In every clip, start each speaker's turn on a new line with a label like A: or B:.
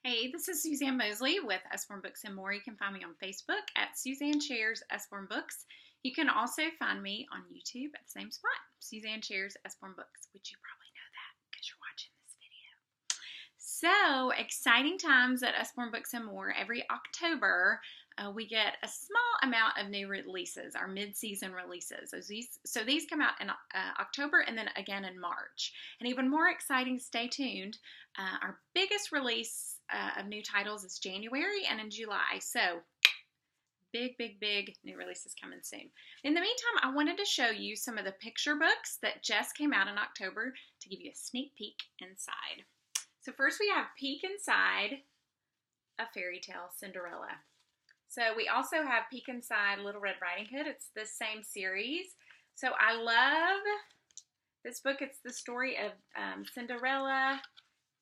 A: Hey, this is Suzanne Mosley with Usborne Books More. You can find me on Facebook at Suzanne Shares Usborne Books. You can also find me on YouTube at the same spot, Suzanne Shares Usborne Books, which you probably know that because you're watching this video. So, exciting times at Usborne Books More. Every October, we get a small amount of new releases, our mid-season releases. So these come out in October and then again in March. And even more exciting, stay tuned. Our biggest release of new titles is January and in July. So big new releases coming soon. In the meantime, I wanted to show you some of the picture books that just came out in October to give you a sneak peek inside. So first we have Peek Inside a Fairy Tale, Cinderella. So we also have Peek Inside Little Red Riding Hood. It's the same series. So I love this book. It's the story of Cinderella.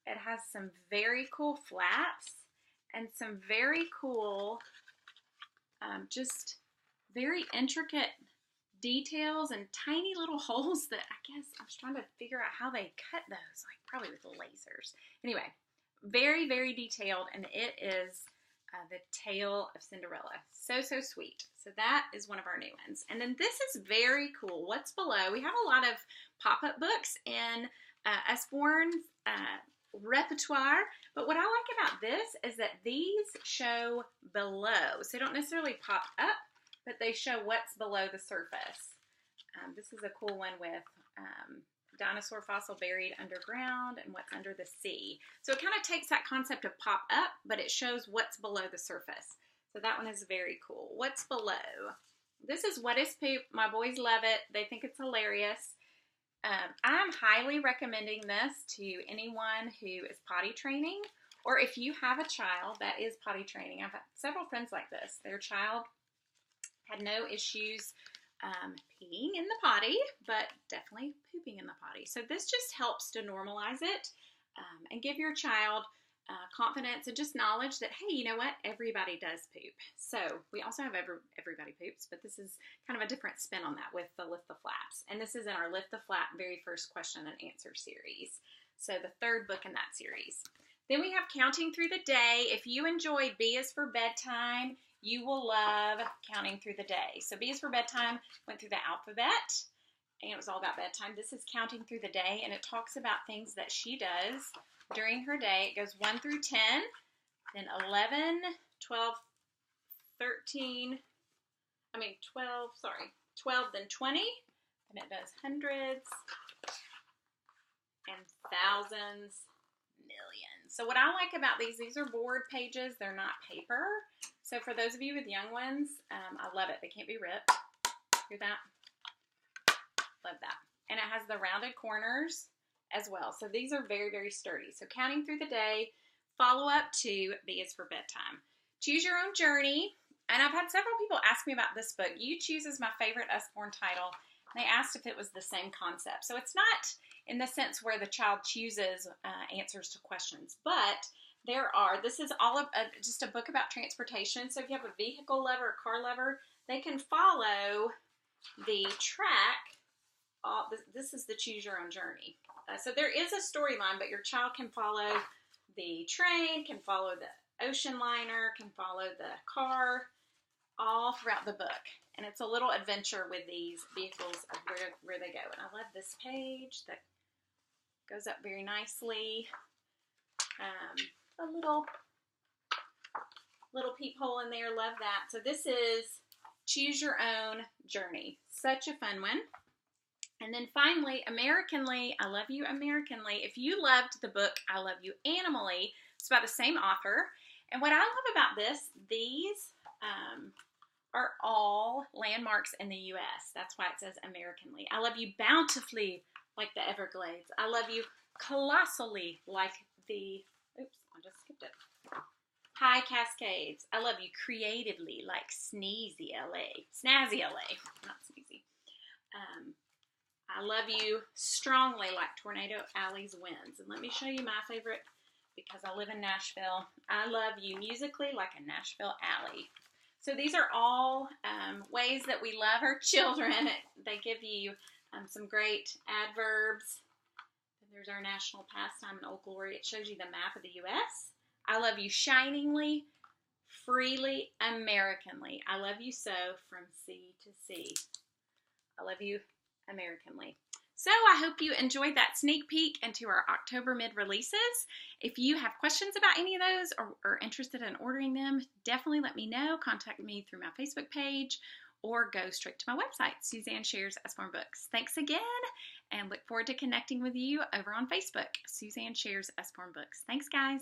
A: It has some very cool flaps and some very cool, just very intricate details and tiny little holes that I guess I was trying to figure out how they cut those, like probably with lasers. Anyway, very detailed, and it is the Tale of Cinderella. So sweet. So that is one of our new ones. And then this is very cool. What's below? We have a lot of pop-up books in Usborne's repertoire, but what I like about this is that these show below. So they don't necessarily pop up, but they show what's below the surface. This is a cool one with dinosaur fossil buried underground and what's under the sea. So it kind of takes that concept of pop up, but it shows what's below the surface. So that one is very cool. What's below? This is What is Poop? My boys love it. They think it's hilarious. I'm highly recommending this to anyone who is potty training, or if you have a child that is potty training. I've had several friends like this. Their child had no issues peeing in the potty, but definitely pooping in the potty. So this just helps to normalize it and give your child confidence and just knowledge that, hey, you know what? Everybody does poop. So we also have Everybody Poops, but this is kind of a different spin on that with the Lift the Flaps. And this is in our Lift the Flap very first question and answer series. So the third book in that series. Then we have Counting Through the Day. If you enjoyed B is for Bedtime, you will love Counting Through the Day. So B is for Bedtime went through the alphabet, and it was all about bedtime. This is Counting Through the Day, and it talks about things that she does during her day. It goes 1 through 10, then 11, 12, 12, then 20, and it does hundreds and thousands, millions. So what I like about these are board pages. They're not paper. So for those of you with young ones, I love it. They can't be ripped. Hear that? Love that. And it has the rounded corners as well. So these are very sturdy. So Counting Through the Day, follow up to B is for Bedtime. Choose Your Own Journey. And I've had several people ask me about this book. You Choose is my favorite Usborne title. And they asked if it was the same concept. So it's not in the sense where the child chooses answers to questions, but this is all of just a book about transportation. So if you have a vehicle lover, a car lover, they can follow the track. This is the Choose Your Own Journey. So there is a storyline, but your child can follow the train, can follow the ocean liner, can follow the car, all throughout the book. And it's a little adventure with these vehicles of where they go. And I love this page that goes up very nicely. A little peephole in there. Love that. So this is Choose Your Own Journey. Such a fun one. And then finally, Americanly. I Love You Americanly. If you loved the book I Love You Animally, it's about the same author. And what I love about this, these are all landmarks in the U.S. That's why it says Americanly. I love you bountifully like the Everglades. I love you colossally like the, oops, I just skipped it. High Cascades. I love you creatively like Sneezy LA. Snazzy LA, not Sneezy. I love you strongly like Tornado Alley's winds. And let me show you my favorite because I live in Nashville. I love you musically like a Nashville alley. So these are all ways that we love our children. They give you some great adverbs. There's our national pastime in Old Glory. It shows you the map of the U.S. I love you shiningly, freely, Americanly. I love you so from sea to sea. I love you Americanly. So I hope you enjoyed that sneak peek into our October mid-releases. If you have questions about any of those or are interested in ordering them, definitely let me know. Contact me through my Facebook page or go straight to my website, Suzanne Shares Usborne Books. Thanks again, and look forward to connecting with you over on Facebook, Suzanne Shares Usborne Books. Thanks, guys.